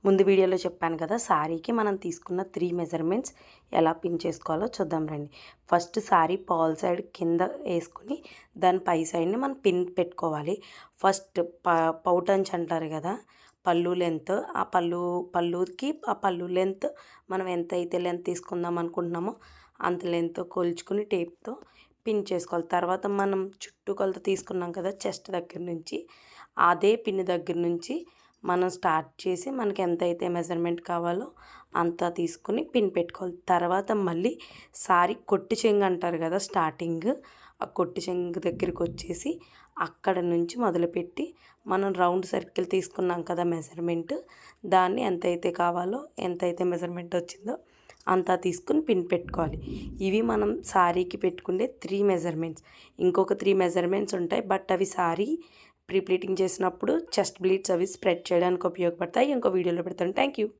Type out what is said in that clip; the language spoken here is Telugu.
ముందు వీడియోలో చెప్పాను కదా, శారీకి మనం తీసుకున్న 3 మెజర్మెంట్స్ ఎలా పిన్ చేసుకోవాలో చూద్దాం రండి. ఫస్ట్ శారీ పాల్ సైడ్ కింద వేసుకుని దాని పై సైడ్ని మనం పిన్ పెట్టుకోవాలి. ఫస్ట్ పౌటంచ్ అంటారు కదా, పళ్ళు లెంత్, ఆ పళ్ళుకి ఆ పళ్ళు లెంత్ మనం ఎంత అయితే లెంత్ తీసుకుందాం అనుకుంటున్నామో అంత లెంత్ కొలుచుకుని టేప్తో పిన్ చేసుకోవాలి. తర్వాత మనం చుట్టూ కొలత తీసుకున్నాం కదా చెస్ట్ దగ్గర నుంచి, అదే పిన్ దగ్గర నుంచి మనం స్టార్ట్ చేసి మనకి ఎంతైతే మెజర్మెంట్ కావాలో అంతా తీసుకుని పిన్ పెట్టుకోవాలి. తర్వాత మళ్ళీ సారీ కొట్టి చెంగు అంటారు కదా, స్టార్టింగ్ ఆ కొట్టి చెంగు దగ్గరికి వచ్చేసి అక్కడ నుంచి మొదలుపెట్టి మనం రౌండ్ సర్కిల్ తీసుకున్నాం కదా మెజర్మెంట్, దాన్ని ఎంతైతే కావాలో ఎంతైతే మెజర్మెంట్ వచ్చిందో అంతా తీసుకుని పిన్ పెట్టుకోవాలి. ఇవి మనం శారీకి పెట్టుకునే 3 మెజర్మెంట్స్. ఇంకొక 3 మెజర్మెంట్స్ ఉంటాయి, బట్ అవి శారీ ప్రీ ప్లీటింగ్ చేసినప్పుడు చెస్ట్ బ్లీడ్స్ అవి స్ప్రెడ్ చేయడానికి ఉపయోగపడతాయి. ఇంకో వీడియోలో పెడతాను. Thank you.